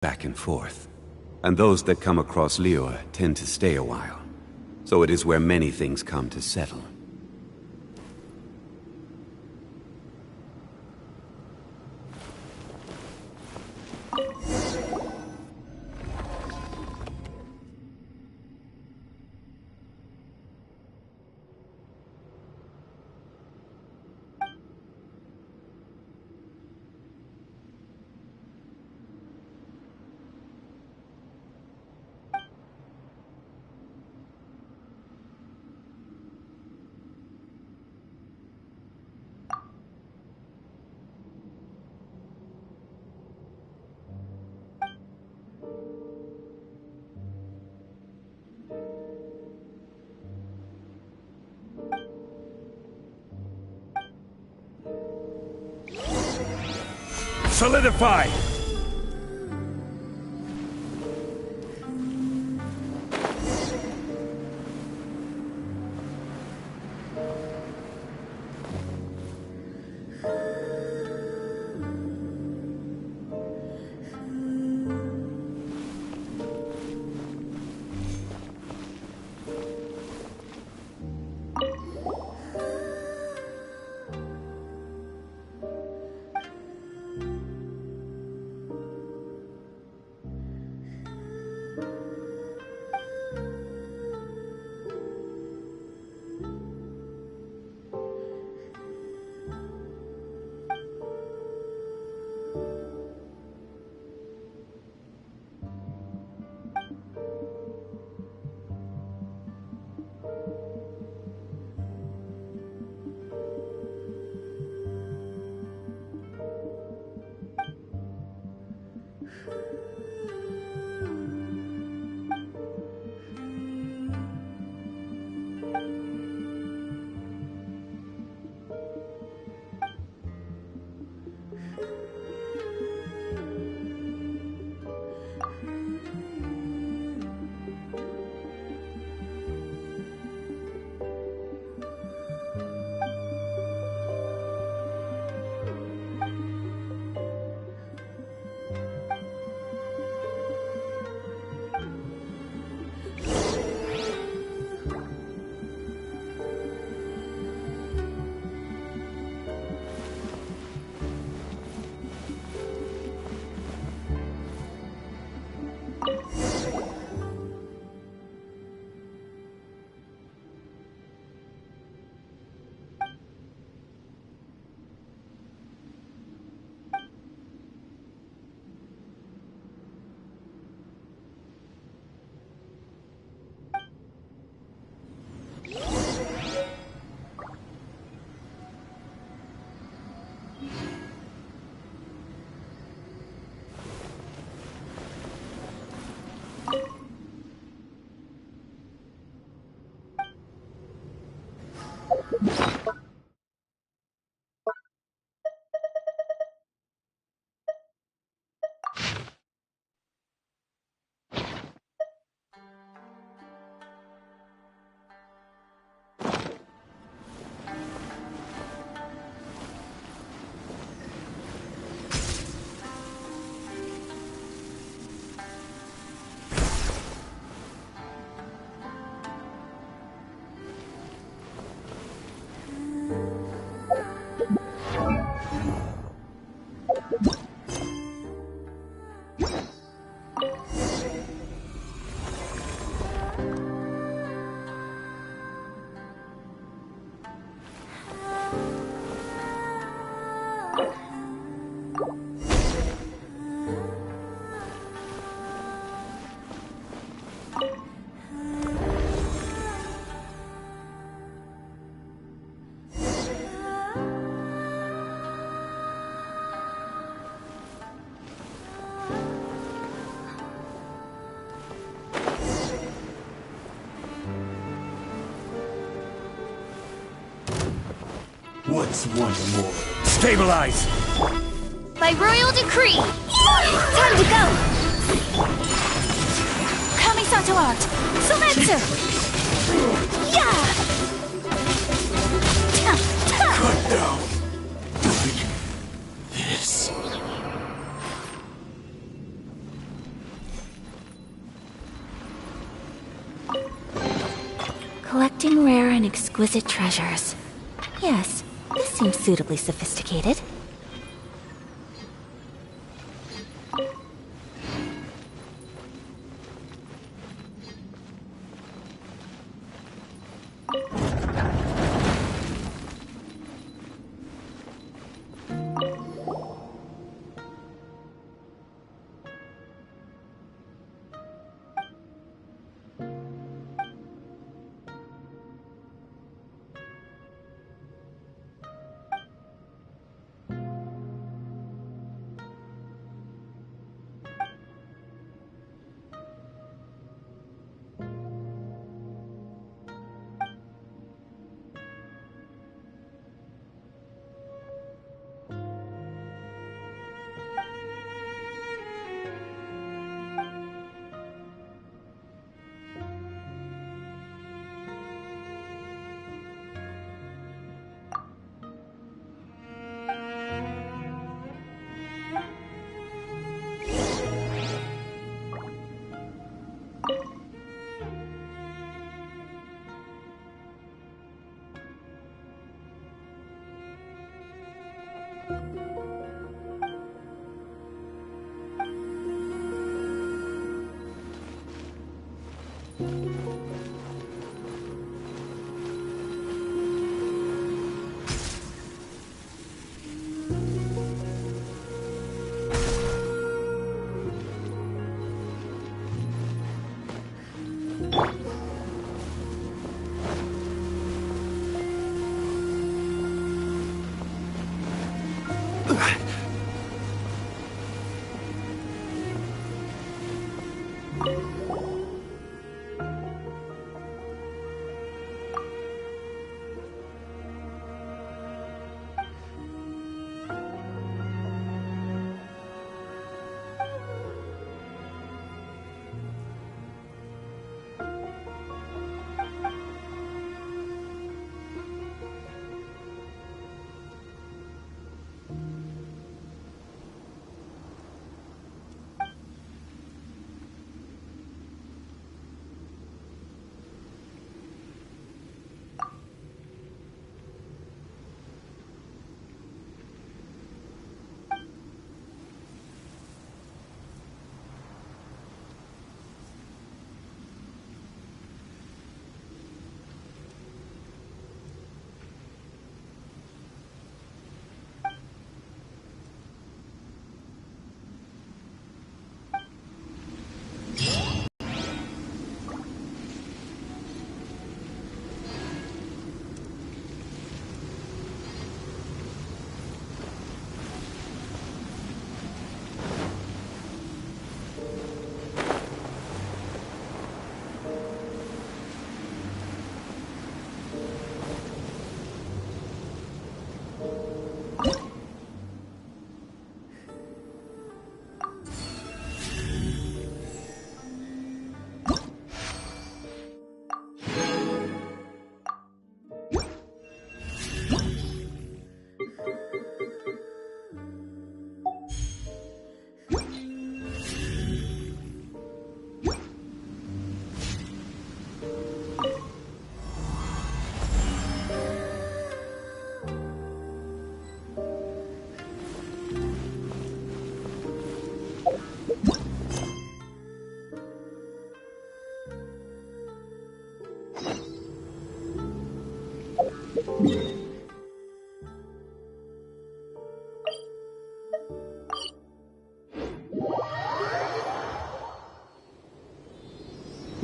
back and forth. And those that come across Lior tend to stay a while. So it is where many things come to settle. Solidify! What's one more? Stabilize! By royal decree! Time to go! Kamisato art! Sometsu! Yeah! Cut down! This. Collecting rare and exquisite treasures. Yes, this seems suitably sophisticated.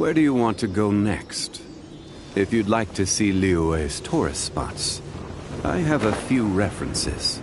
Where do you want to go next? If you'd like to see Liyue's tourist spots, I have a few references.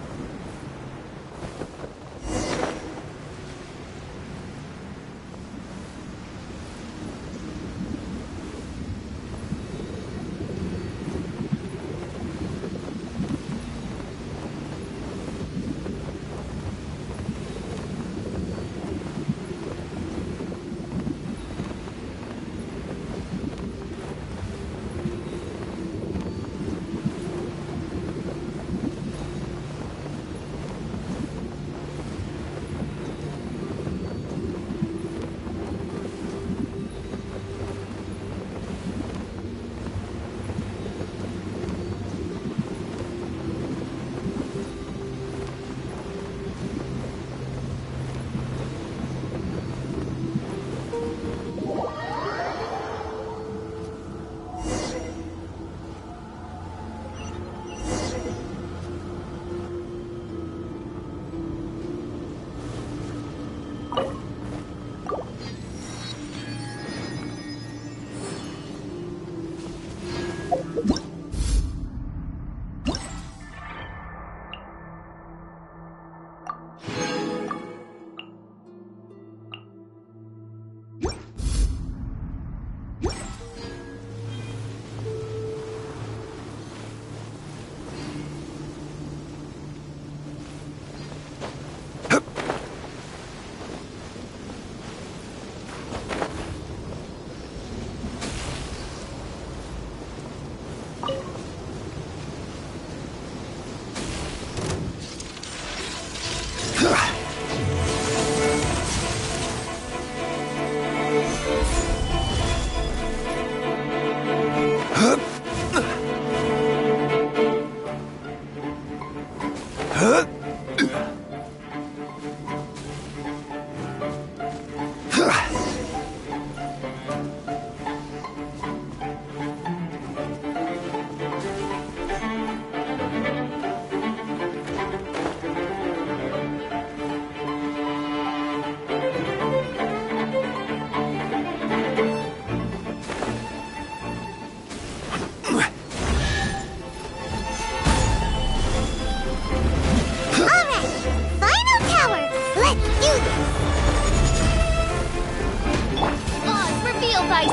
Edelweiss!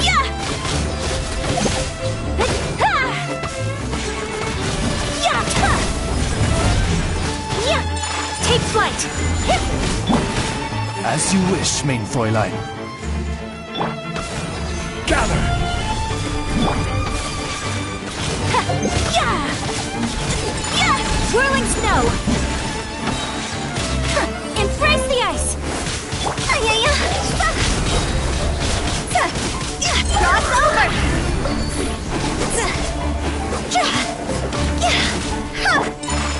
Yeah! Yeah! Take flight! As you wish, main Fräulein. Gather! Yeah! Yeah! Swirling snow! Embrace the ice! Cross over!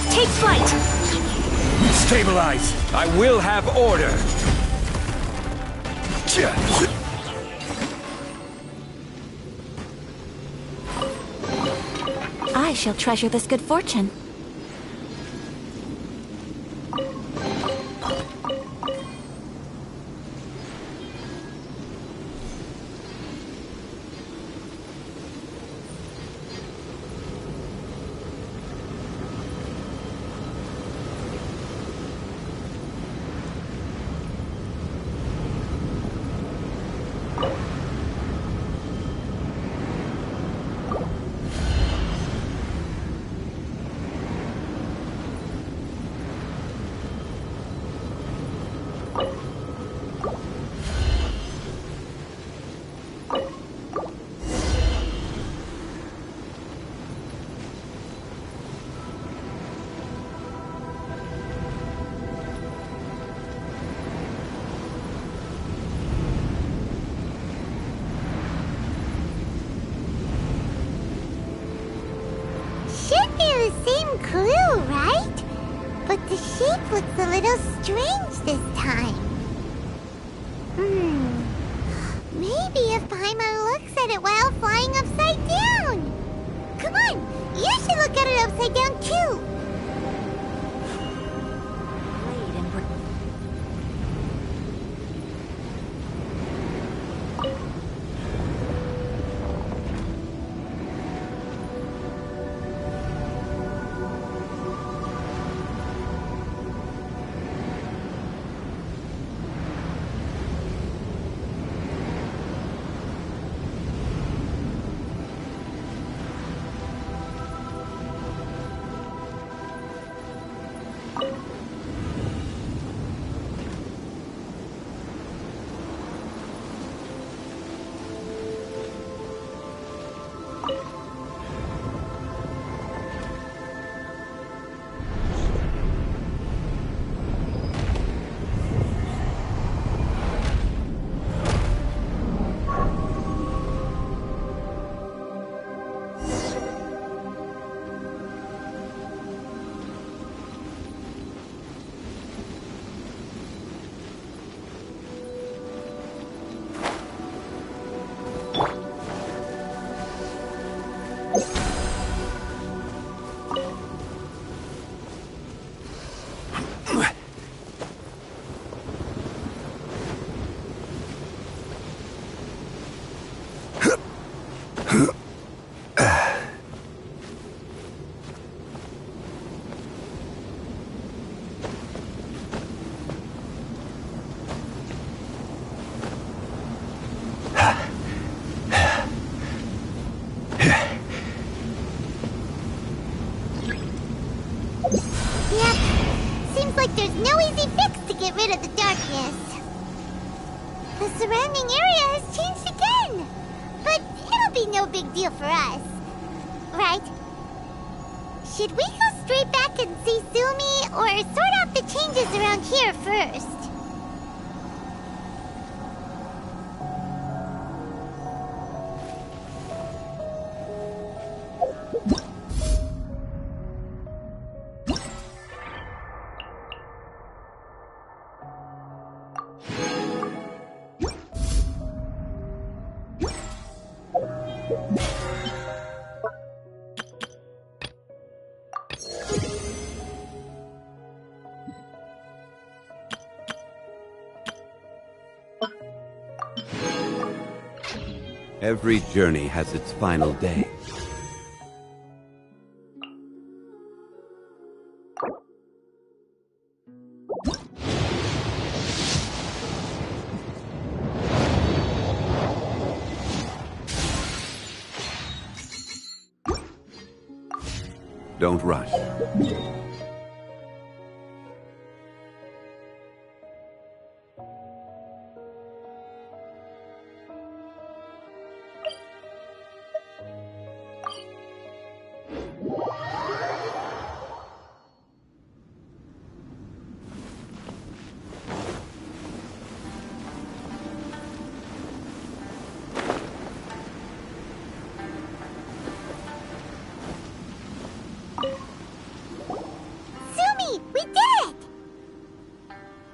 Take flight! Stabilize! I will have order. I shall treasure this good fortune. Should be the same clue, right? But the shape looks a little strange this time. Maybe if Paimon looks at it while flying upside down. Come on, you should look at it upside down too. Like there's no easy fix to get rid of the darkness. The surrounding area has changed again. But it'll be no big deal for us. Right? Should we go straight back and see Sumi, or sort out the changes around here first? Every journey has its final day. Don't rush.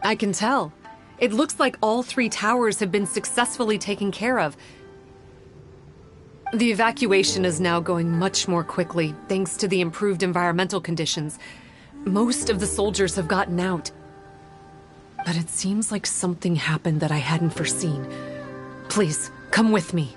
I can tell. It looks like all 3 towers have been successfully taken care of. The evacuation is now going much more quickly, thanks to the improved environmental conditions. Most of the soldiers have gotten out. But it seems like something happened that I hadn't foreseen. Please, come with me.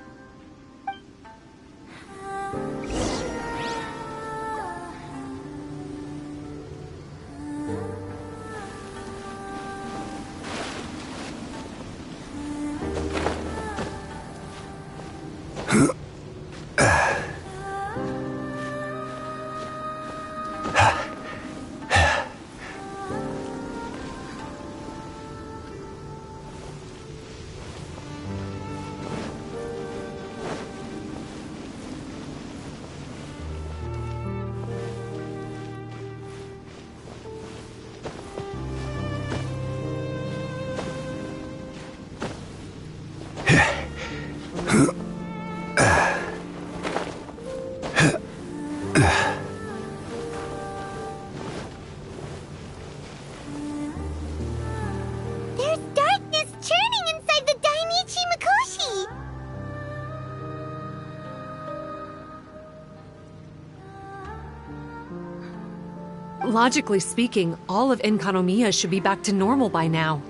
Logically speaking, all of Enkanomiya should be back to normal by now.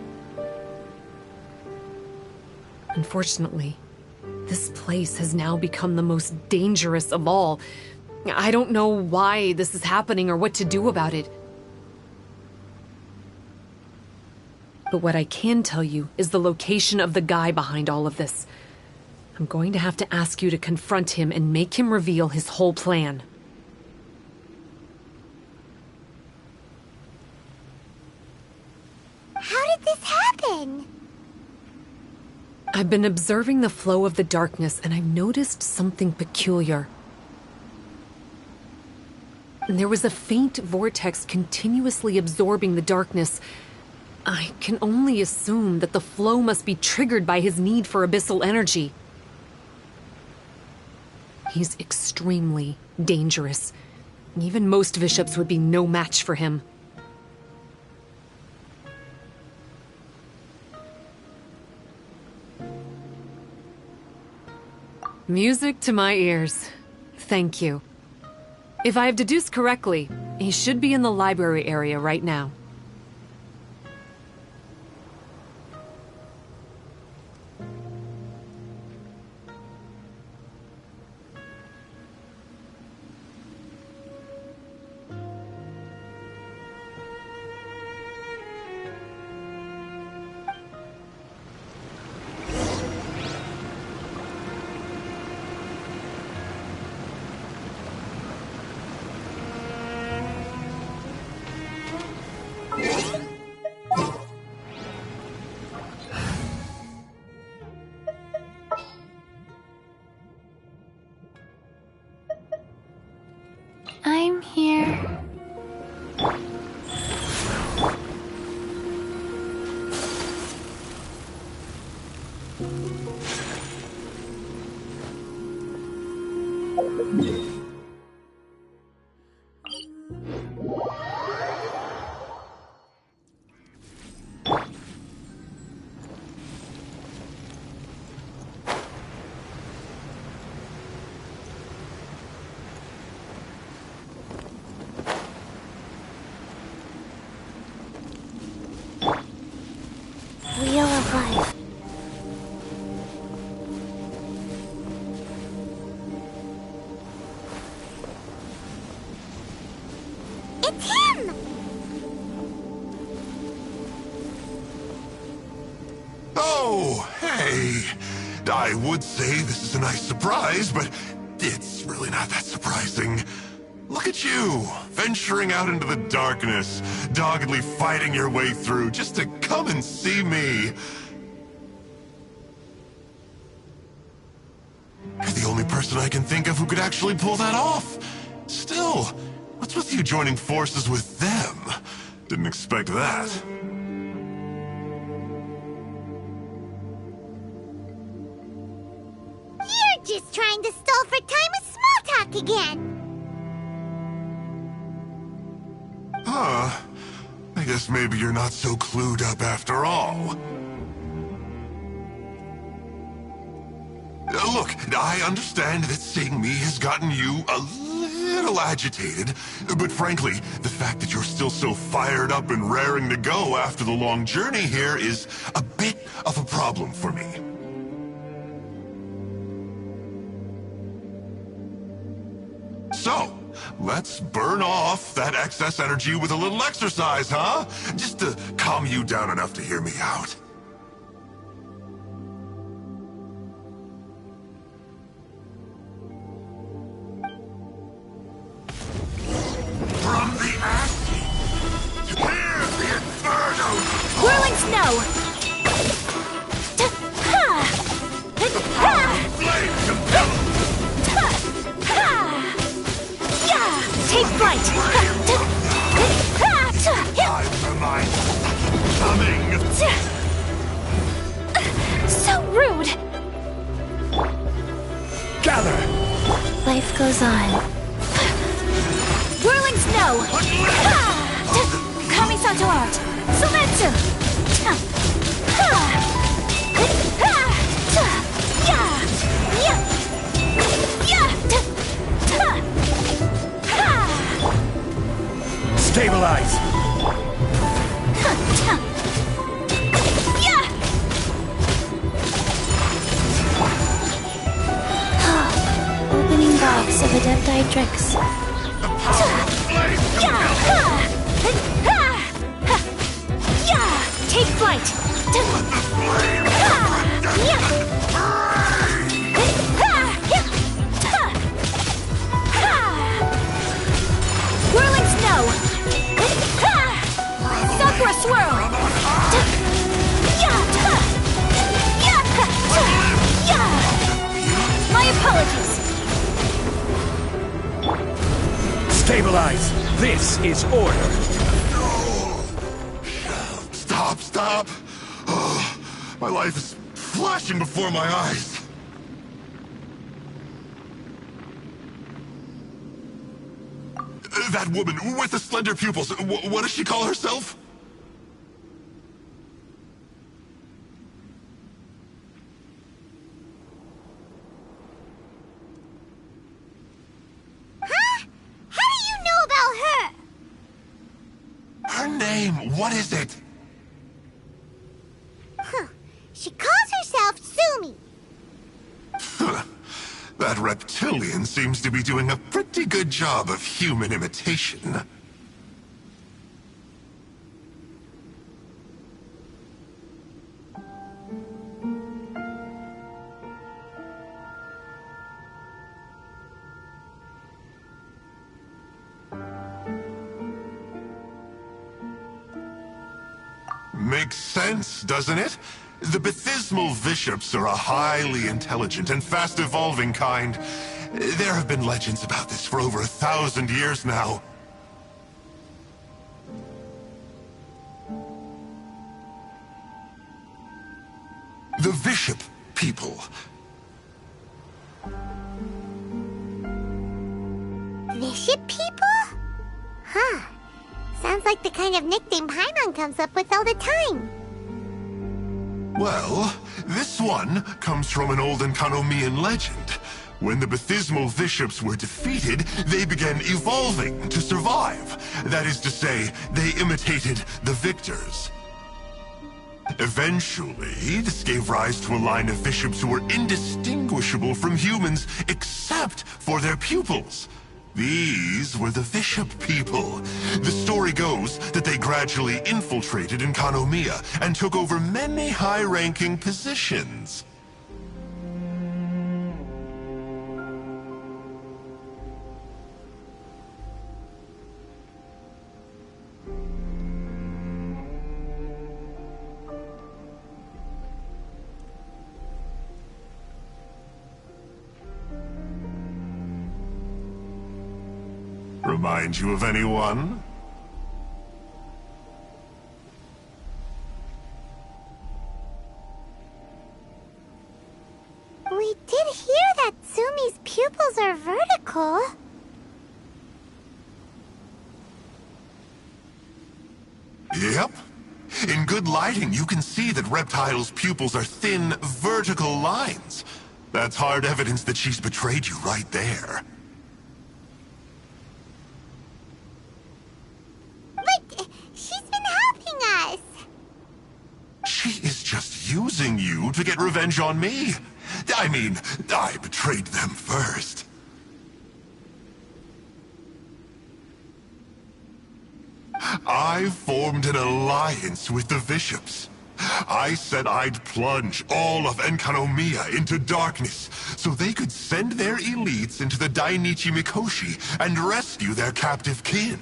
Unfortunately, this place has now become the most dangerous of all. I don't know why this is happening or what to do about it. But what I can tell you is the location of the guy behind all of this. I'm going to have to ask you to confront him and make him reveal his whole plan. How did this happen? I've been observing the flow of the darkness, and I've noticed something peculiar. There was a faint vortex continuously absorbing the darkness. I can only assume that the flow must be triggered by his need for abyssal energy. He's extremely dangerous. Even most bishops would be no match for him. Music to my ears. Thank you. If I have deduced correctly, he should be in the library area right now. I'm here. Wheel of Life. It's him! Oh, hey. I would say this is a nice surprise, but it's really not that surprising. Look at you, venturing out into the darkness, doggedly fighting your way through just to come and see me. You're the only person I can think of who could actually pull that off. Still, what's with you joining forces with them? Didn't expect that. You're just trying to stall for time with small talk again. Huh. I guess maybe you're not so clued up after all. Look, I understand that seeing me has gotten you a little agitated, but frankly, the fact that you're still so fired up and raring to go after the long journey here is a bit of a problem for me. So, let's burn off that excess energy with a little exercise, huh? Just to calm you down enough to hear me out. From the ashes, hear the inferno! Whirling snow! Flame compelled! Take flight! Time reminds coming! So rude! Gather! Life goes on. Whirling snow! Kamisato art! Sumetsu! Stabilize! Opening box of Adepti tricks. Take flight! Whirling snow! Sakura swirl! My apologies! Stabilize! This is order! Stop, stop! Oh, my life is flashing before my eyes. That woman with the slender pupils, what does she call herself? Huh? How do you know about her? Her name, what is it? Huh. She calls herself Sumi. That reptilian seems to be doing a pretty good job of human imitation. Makes sense, doesn't it? The Baptismal Bishops are a highly intelligent and fast-evolving kind. There have been legends about this for over 1,000 years now. The Bishop people. Bishop people? Huh. Sounds like the kind of nickname Paimon comes up with all the time. Well, this one comes from an old Enkanomian legend. When the Baptismal Bishops were defeated, they began evolving to survive. That is to say, they imitated the victors. Eventually, this gave rise to a line of bishops who were indistinguishable from humans except for their pupils. These were the Bishop people. The story goes that they gradually infiltrated Enkanomiya and took over many high-ranking positions. remind you of anyone? We did hear that Sumi's pupils are vertical. Yep. In good lighting, you can see that Reptile's pupils are thin, vertical lines. That's hard evidence that she's betrayed you right there. But she's been helping us. She is just using you to get revenge on me. I mean, I betrayed them first. I formed an alliance with the bishops. I said I'd plunge all of Enkanomiya into darkness, so they could send their elites into the Dainichi Mikoshi and rescue their captive kin.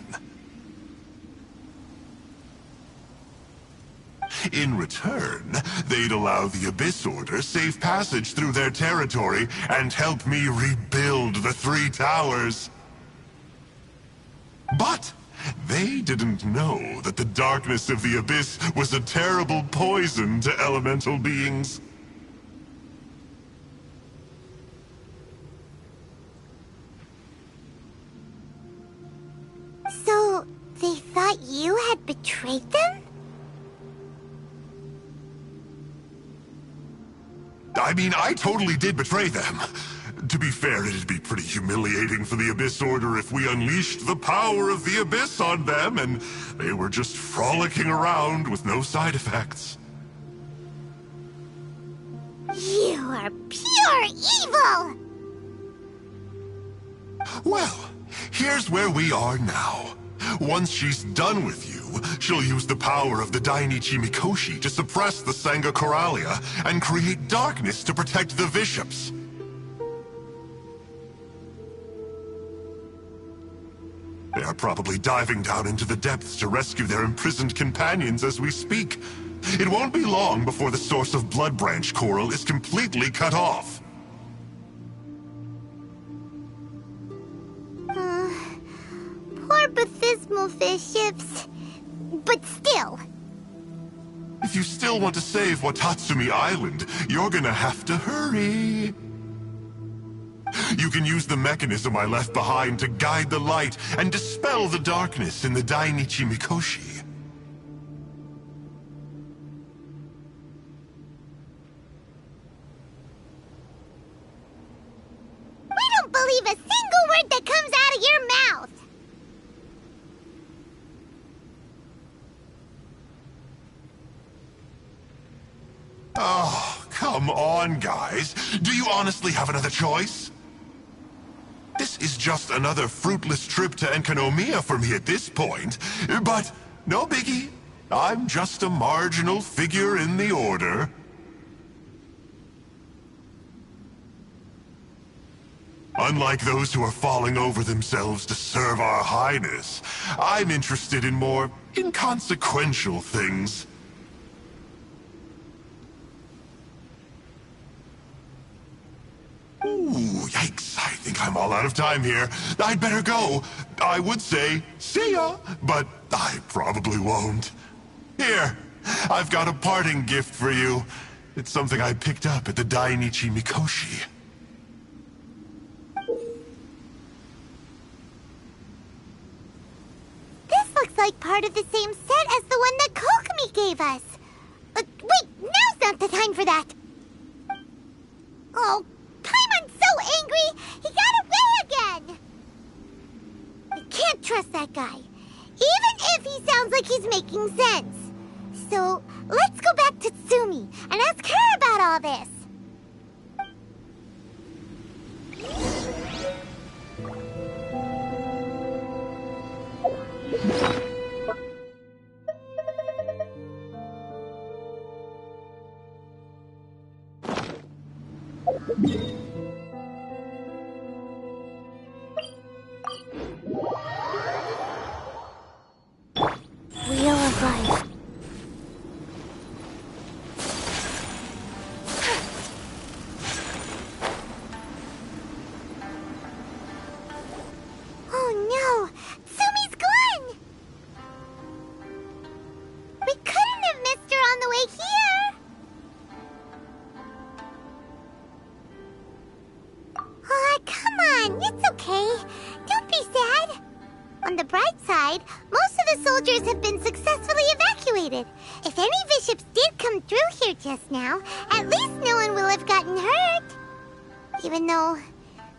In return, they'd allow the Abyss Order safe passage through their territory and help me rebuild the Three Towers. But they didn't know that the darkness of the Abyss was a terrible poison to elemental beings. So, they thought you had betrayed them? I mean, I totally did betray them. To be fair, it'd be pretty humiliating for the Abyss Order if we unleashed the power of the Abyss on them and they were just frolicking around with no side effects. You are pure evil! Well, here's where we are now. Once she's done with you, she'll use the power of the Dainichi Mikoshi to suppress the Sangha Coralia and create darkness to protect the bishops. They are probably diving down into the depths to rescue their imprisoned companions as we speak. It won't be long before the source of Blood Branch Coral is completely cut off. Poor Bathismal bishops. But still. If you still want to save Watatsumi Island, you're gonna have to hurry. You can use the mechanism I left behind to guide the light and dispel the darkness in the Dainichi Mikoshi. We don't believe a single word that comes out of your mouth! Oh, come on, guys. Do you honestly have another choice? This is just another fruitless trip to Enkanomiya for me at this point, but no biggie. I'm just a marginal figure in the Order. Unlike those who are falling over themselves to serve our Highness, I'm interested in more inconsequential things. Ooh, yikes. I think I'm all out of time here. I'd better go. I would say, see ya, but I probably won't. Here, I've got a parting gift for you. It's something I picked up at the Dainichi Mikoshi. This looks like part of the same set as the one that Kokomi gave us. Wait, now's not the time for that. Oh, Paimon's so angry, he got away again! I can't trust that guy, even if he sounds like he's making sense. So, let's go back to Tsumi and ask her about all this. Wheel of Life. Oh no! bishops did come through here just now, at least no one will have gotten hurt. Even though,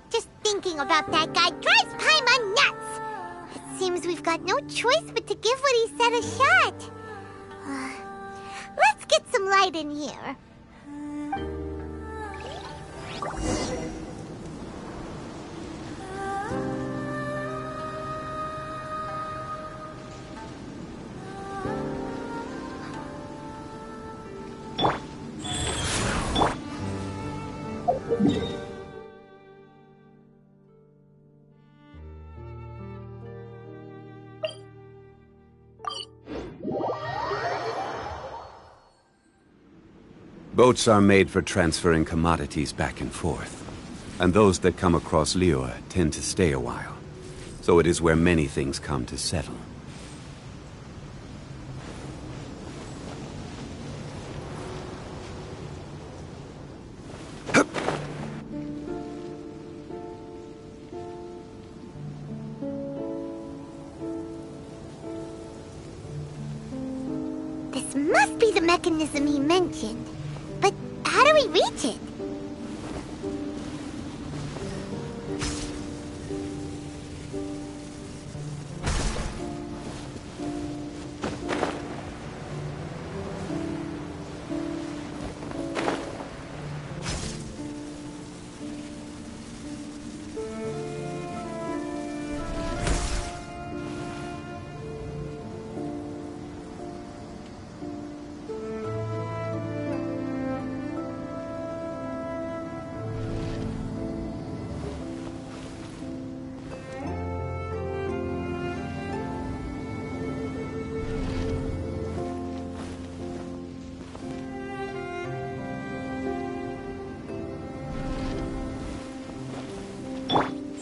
just thinking about that guy drives Paimon nuts. It seems we've got no choice but to give what he said a shot. Let's get some light in here. Boats are made for transferring commodities back and forth, and those that come across Liyue tend to stay a while, so it is where many things come to settle. This must be the mechanism he mentioned. But how do we reach it?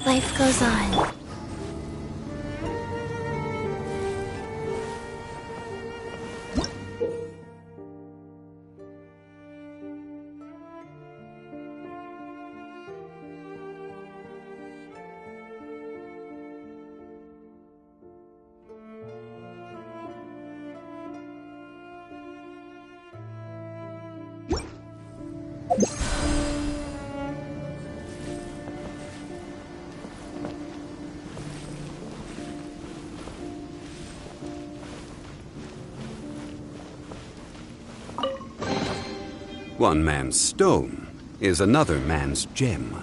Life goes on. One man's stone is another man's gem.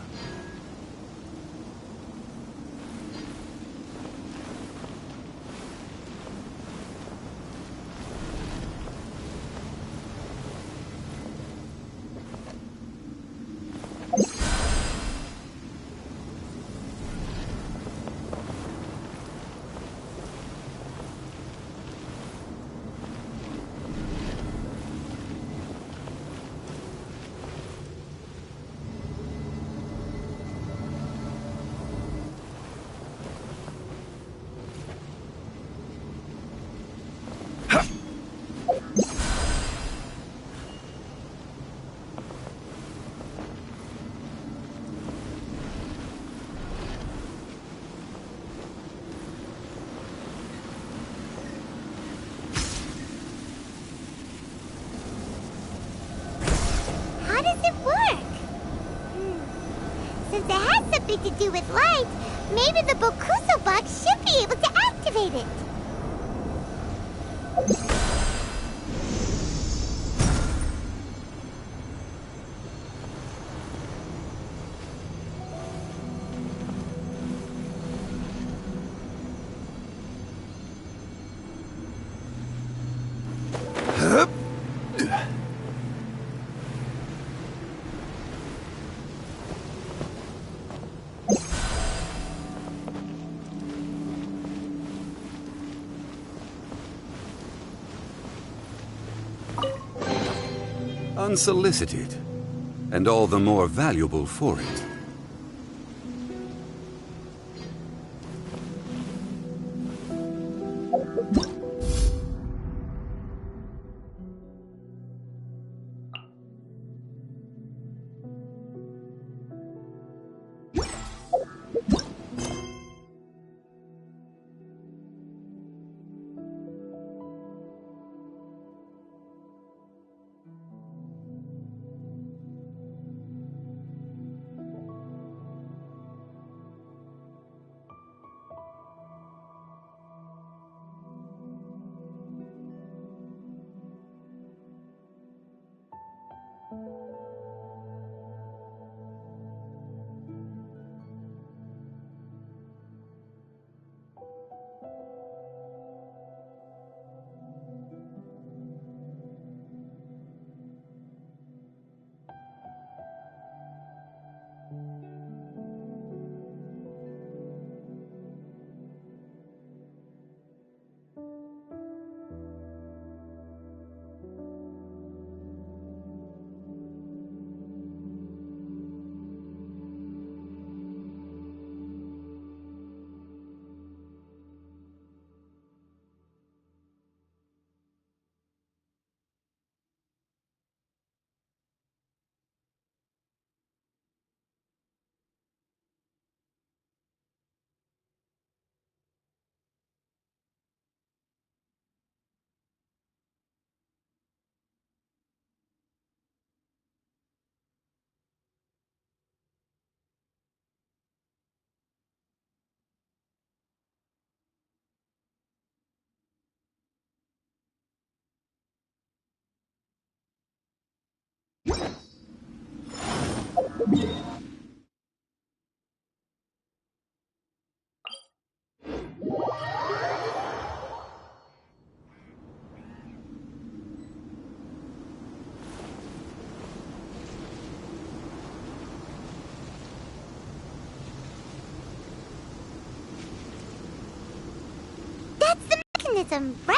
Since it has something to do with light, maybe the Bokuso box should be able to activate it. Unsolicited, and all the more valuable for it. That's the mechanism, right?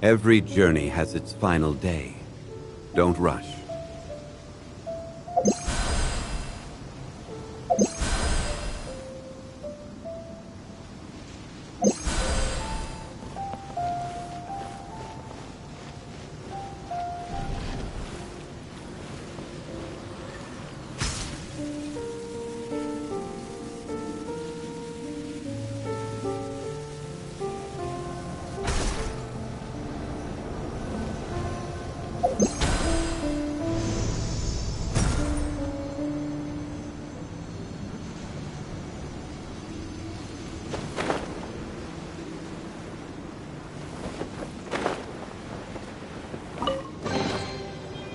Every journey has its final day. Don't rush.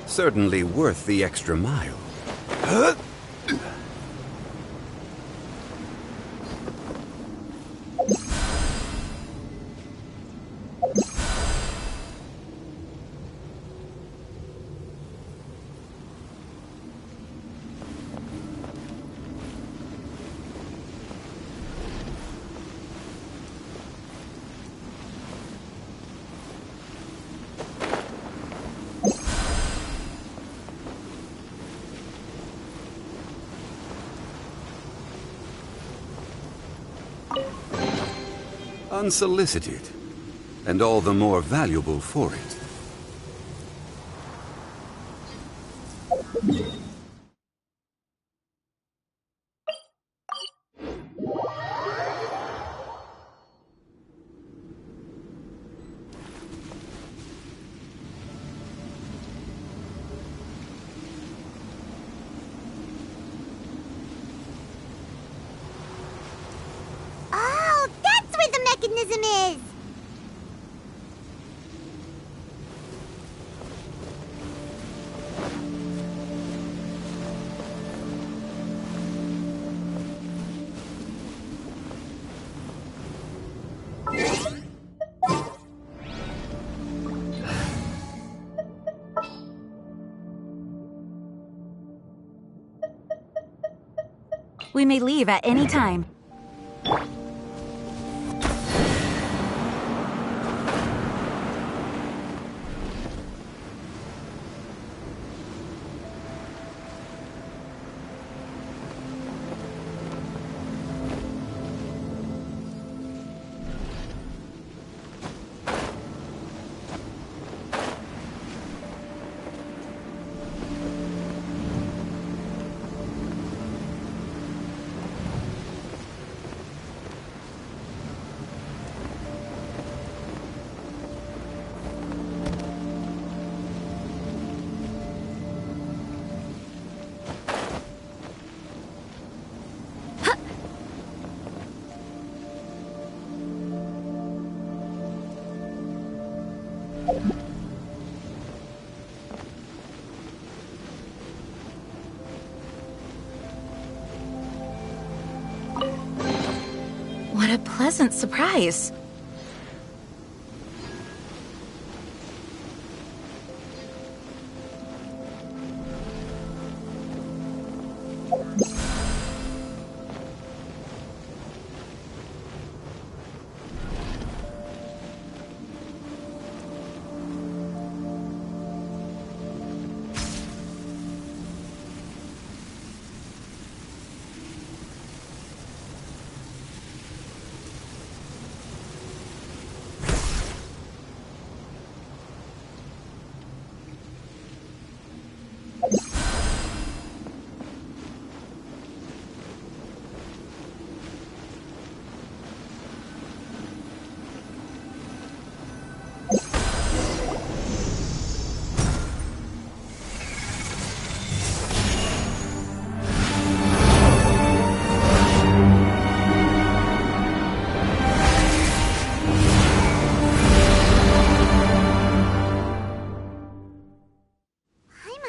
Certainly worth the extra mile. Unsolicited, and all the more valuable for it. Oh, that's where the mechanism is! We may leave at any time. a pleasant surprise.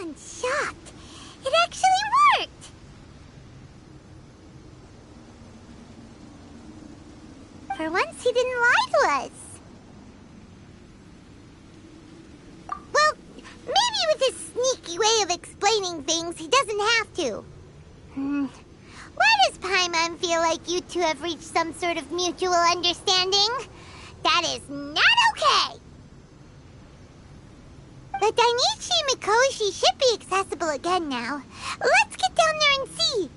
I'm shocked. It actually worked! For once, he didn't lie to us. Well, maybe with his sneaky way of explaining things, he doesn't have to. Why does Paimon feel like you two have reached some sort of mutual understanding? That is not okay! The Dainichi Mikoshi should be accessible again now. Let's get down there and see.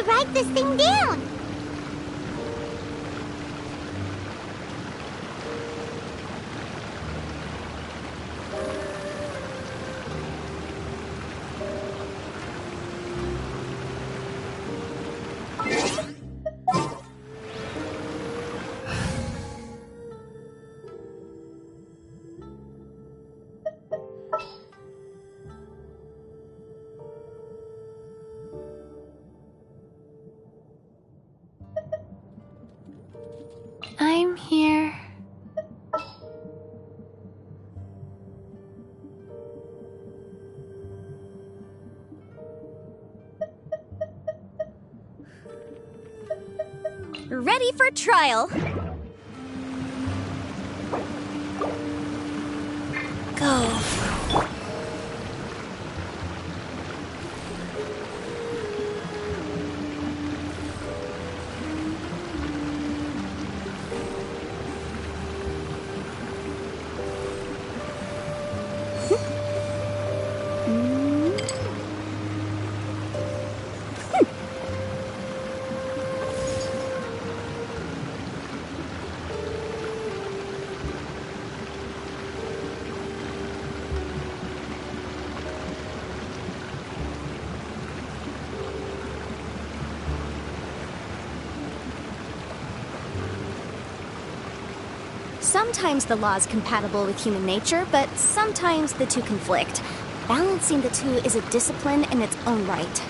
Write this thing down. I'm here. Ready for trial. Go. Sometimes the law is compatible with human nature, but sometimes the two conflict. Balancing the two is a discipline in its own right.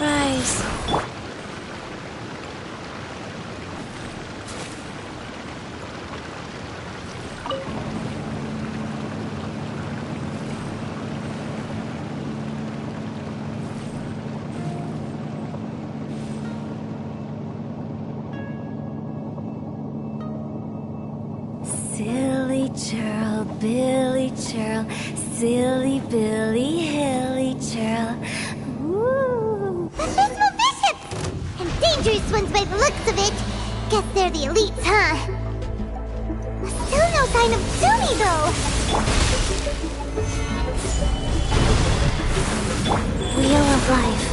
Right. goes. Silly churl, Billy churl, silly Billy, hilly churl. Ooh. A Physical Bishop! And dangerous ones by the looks of it. Guess they're the elites, huh? Still no sign of Zuni, though. Wheel of Life.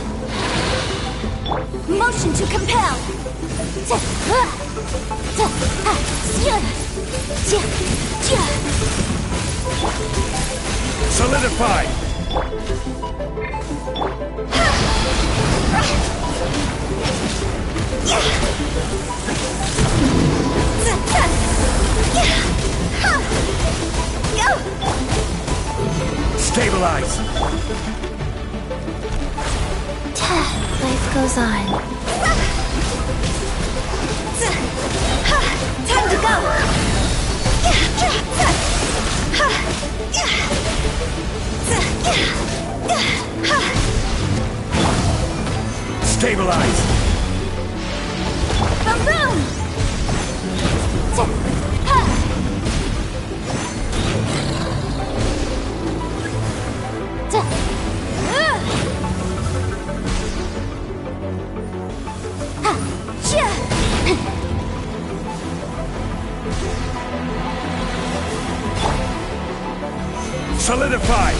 Motion to compel. Solidify! Stabilize! Life goes on. Time to go! Stabilize! Boom boom! Solidify!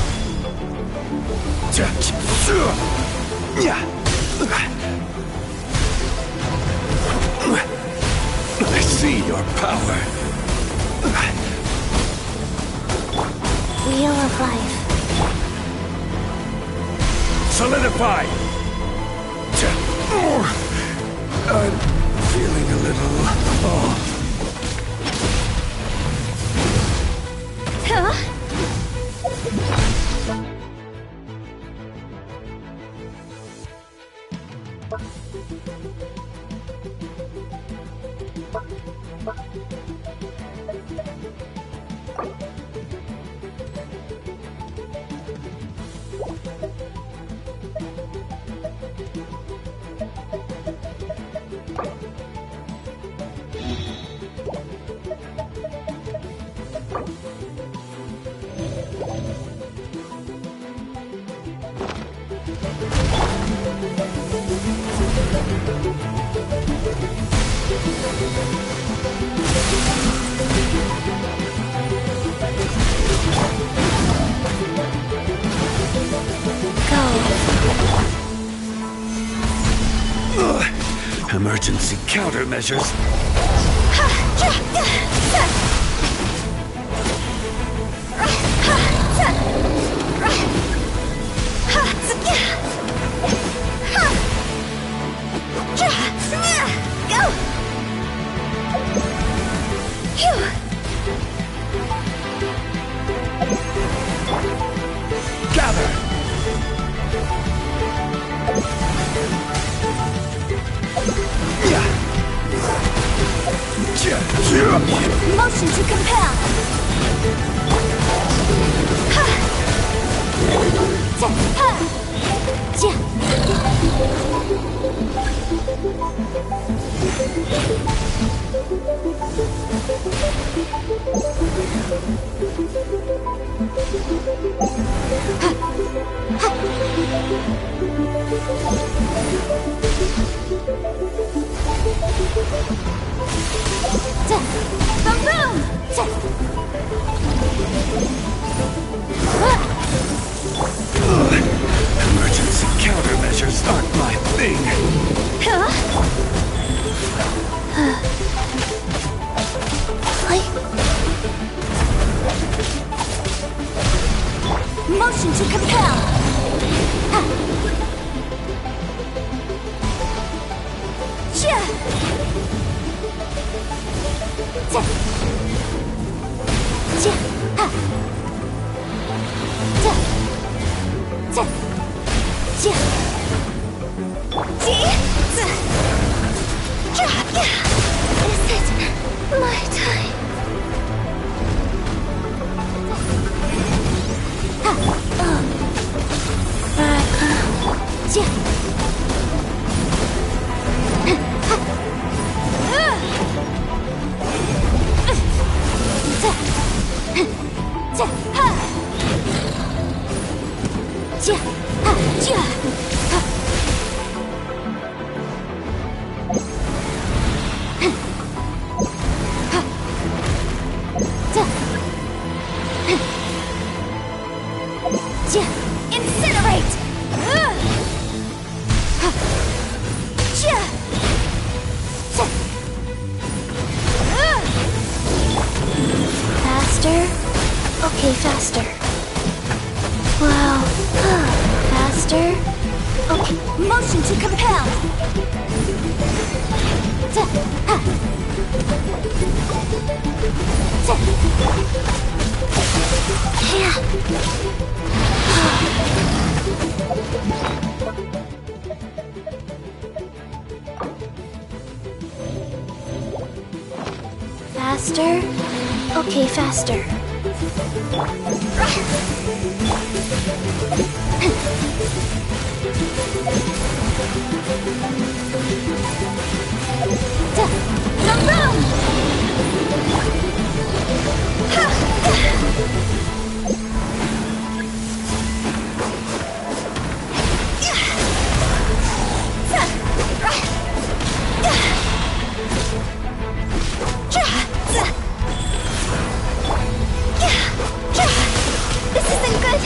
I see your power. Wheel of Life. Solidify! I'm feeling a little... Huh? Emergency countermeasures. Motion to compel. Boom boom! Emergency countermeasures aren't my thing. Motion to compel. Is it my time? Incinerate! Faster? Okay, faster. Wow. Faster? Okay. Motion to compel! Faster? Okay, faster. This isn't good!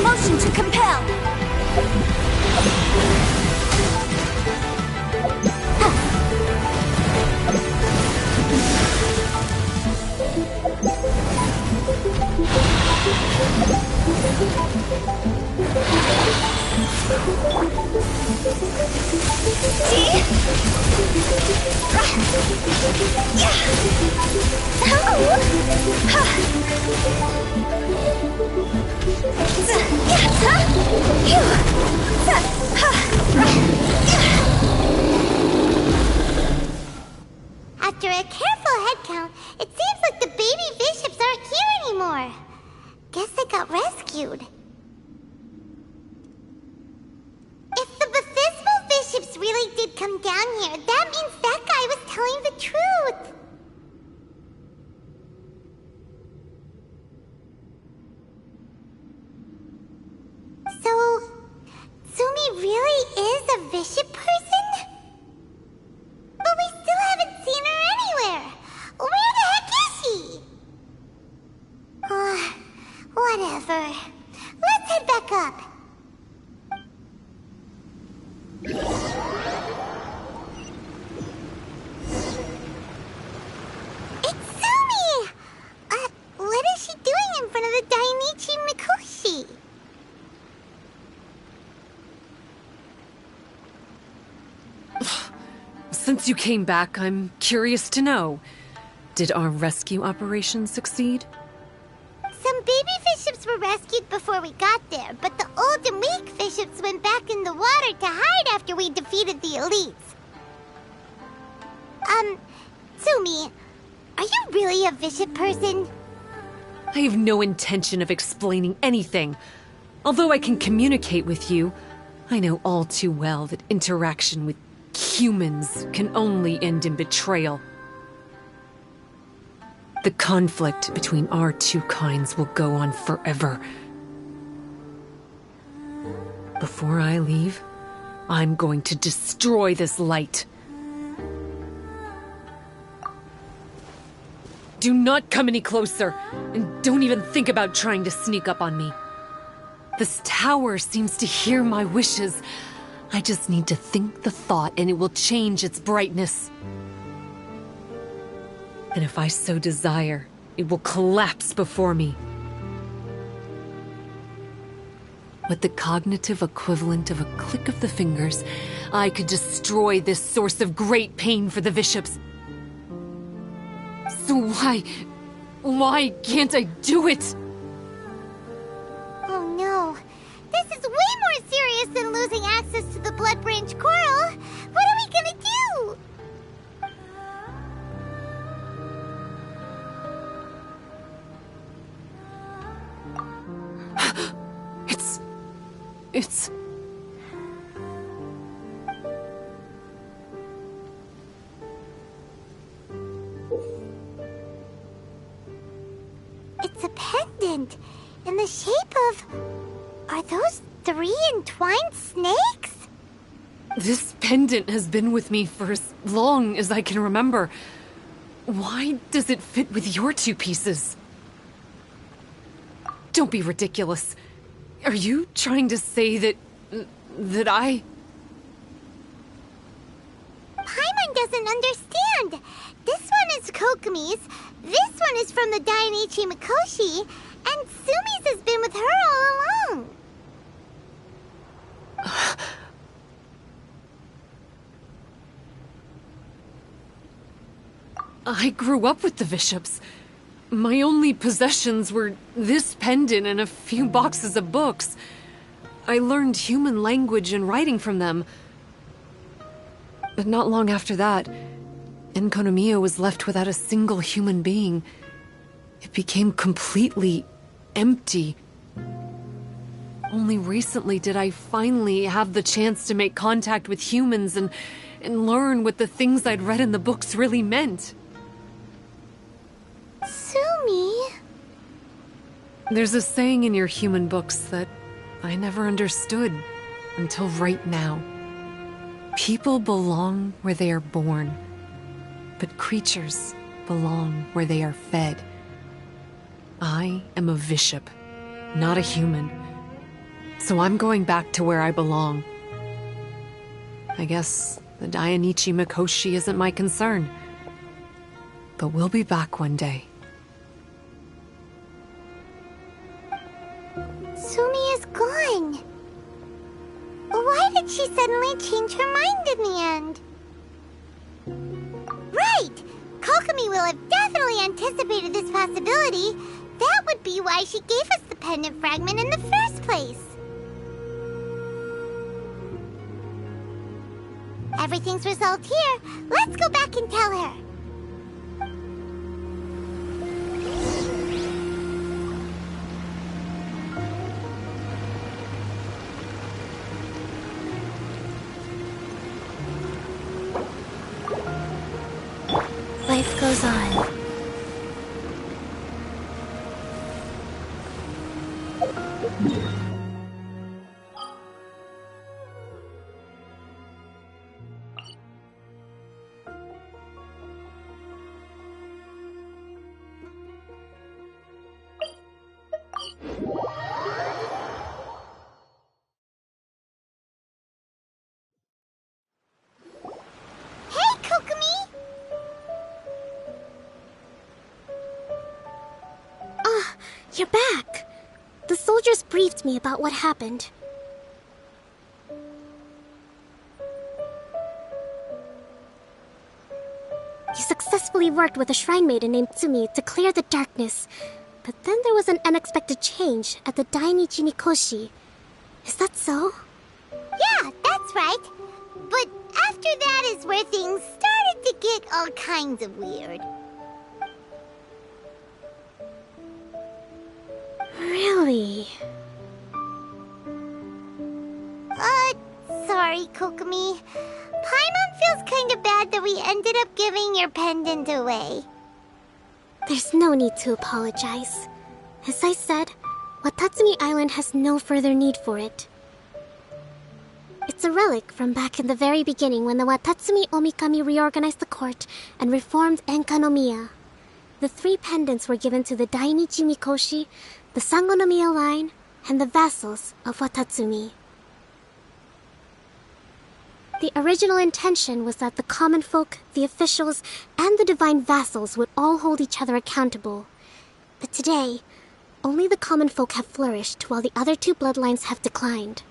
Motion to compel! After a careful head count, it seems like the baby bishops aren't here anymore. Guess they got rescued. If the Baptismal bishops really did come down here, that means that guy was telling the truth. So, Tsumi really is a bishop person? But we still haven't seen her anywhere. Where the heck is she? Whatever. Let's head back up. It's Tsumi! What is she doing in front of the Dainichi Mikoshi? Since you came back, I'm curious to know. Did our rescue operation succeed? Some baby bishops were rescued before we got there, but the old and weak bishops went back in the water to hide after we defeated the elites. Tsumi, are you really a bishop person? I have no intention of explaining anything. Although I can communicate with you, I know all too well that interaction with humans can only end in betrayal. The conflict between our two kinds will go on forever. Before I leave, I'm going to destroy this light. Do not come any closer, and don't even think about trying to sneak up on me. This tower seems to hear my wishes. I just need to think the thought and it will change its brightness. And if I so desire, it will collapse before me. With the cognitive equivalent of a click of the fingers, I could destroy this source of great pain for the bishops. So why can't I do it? Oh no. This is way more serious than losing access to the Blood Branch Coral. What are we gonna do? It's... It's a pendant in the shape of... Are those 3 entwined snakes? This pendant has been with me for as long as I can remember. Why does it fit with your 2 pieces? Don't be ridiculous. Are you trying to say that I... Paimon doesn't understand. This one is Kokomi's, this one is from the Dainichi Mikoshi, and Sumi's has been with her all along. I grew up with the bishops. My only possessions were this pendant and a few boxes of books. I learned human language and writing from them. But not long after that, Enkonomiya was left without a single human being. It became completely empty. Only recently did I finally have the chance to make contact with humans and learn what the things I'd read in the books really meant. Sumi? There's a saying in your human books that I never understood until right now. People belong where they are born, but creatures belong where they are fed. I am a bishop, not a human, so I'm going back to where I belong. I guess the Dainichi Mikoshi isn't my concern, but we'll be back one day. Sumi is gone. Why did she suddenly change her mind in the end? Right! Kokomi will have definitely anticipated this possibility. That would be why she gave us the pendant fragment in the first place. Everything's resolved here. Let's go back and tell her. Life goes on. Hey, Kokomi! You're back. The soldiers briefed me about what happened. You successfully worked with a shrine maiden named Tsumi to clear the darkness. But then there was an unexpected change at the Dainichi Mikoshi. Is that so? Yeah, that's right. But after that is where things started to get all kinds of weird. Really? Sorry, Kokomi. Paimon feels kinda bad that we ended up giving your pendant away. There's no need to apologize. As I said, Watatsumi Island has no further need for it. It's a relic from back in the very beginning when the Watatsumi Omikami reorganized the court and reformed Enkanomiya. The 3 pendants were given to the Dainichi Mikoshi, the Sangonomiya line, and the vassals of Watatsumi. The original intention was that the common folk, the officials, and the divine vassals would all hold each other accountable. But today, only the common folk have flourished while the other two bloodlines have declined.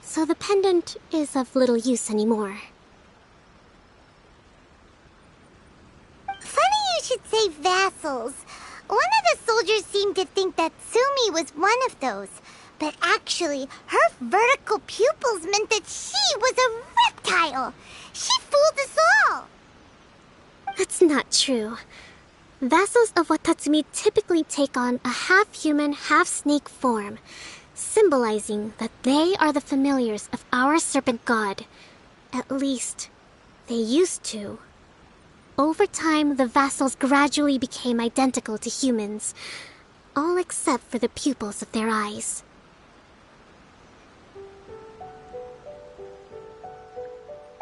So the pendant is of little use anymore. Funny you should say vassals. One of the soldiers seemed to think that Sumi was one of those. But actually, her vertical pupils meant that she was a reptile. She fooled us all. That's not true. Vassals of Watatsumi typically take on a half-human, half-snake form, symbolizing that they are the familiars of our serpent god. At least, they used to. Over time, the vassals gradually became identical to humans, all except for the pupils of their eyes.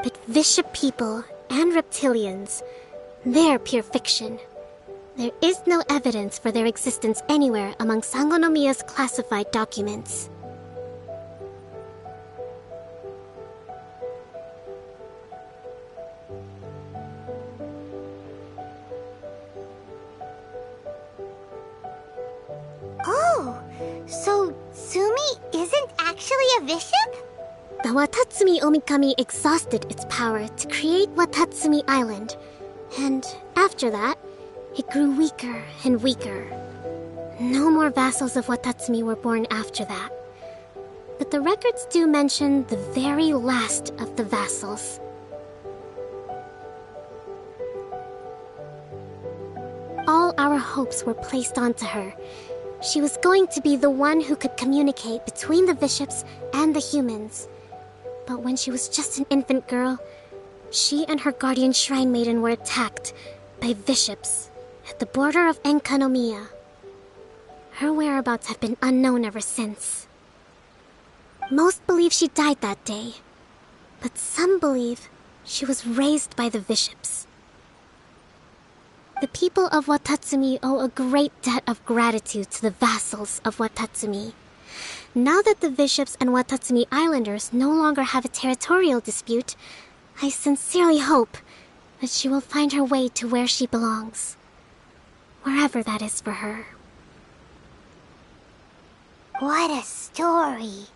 But Bishop people and reptilians, they're pure fiction. There is no evidence for their existence anywhere among Sangonomiya's classified documents. Oh, so Sumi isn't actually a bishop? The Watatsumi Omikami exhausted its power to create Watatsumi Island, and after that, it grew weaker and weaker. No more vassals of Watatsumi were born after that. But the records do mention the very last of the vassals. All our hopes were placed onto her. She was going to be the one who could communicate between the bishops and the humans. But when she was just an infant girl, she and her guardian shrine maiden were attacked by bishops at the border of Enkanomiya. Her whereabouts have been unknown ever since. Most believe she died that day, but some believe she was raised by the bishops. The people of Watatsumi owe a great debt of gratitude to the vassals of Watatsumi. Now that the bishops and Watatsumi Islanders no longer have a territorial dispute, I sincerely hope that she will find her way to where she belongs. Wherever that is for her. What a story.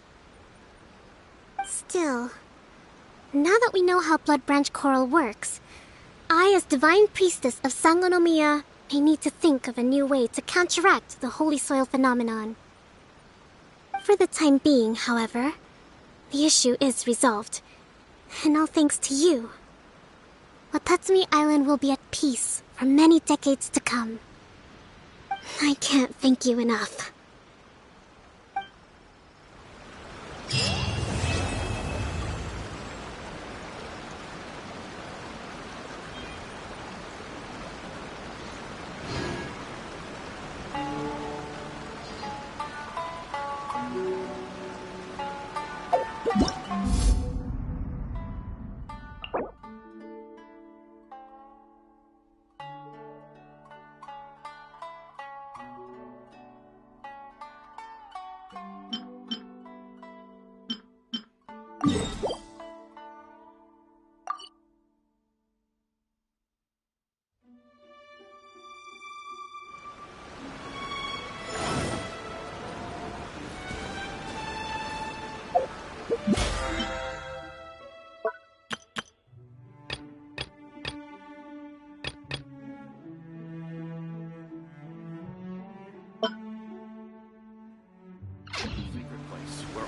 Still, now that we know how Blood Branch Coral works, I, as Divine Priestess of Sangonomiya, may need to think of a new way to counteract the Holy Soil phenomenon. For the time being, however, the issue is resolved, and all thanks to you. Watatsumi Island will be at peace for many decades to come. I can't thank you enough.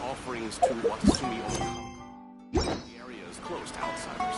Offerings to Watatsumi Omikami. The area is closed to outsiders.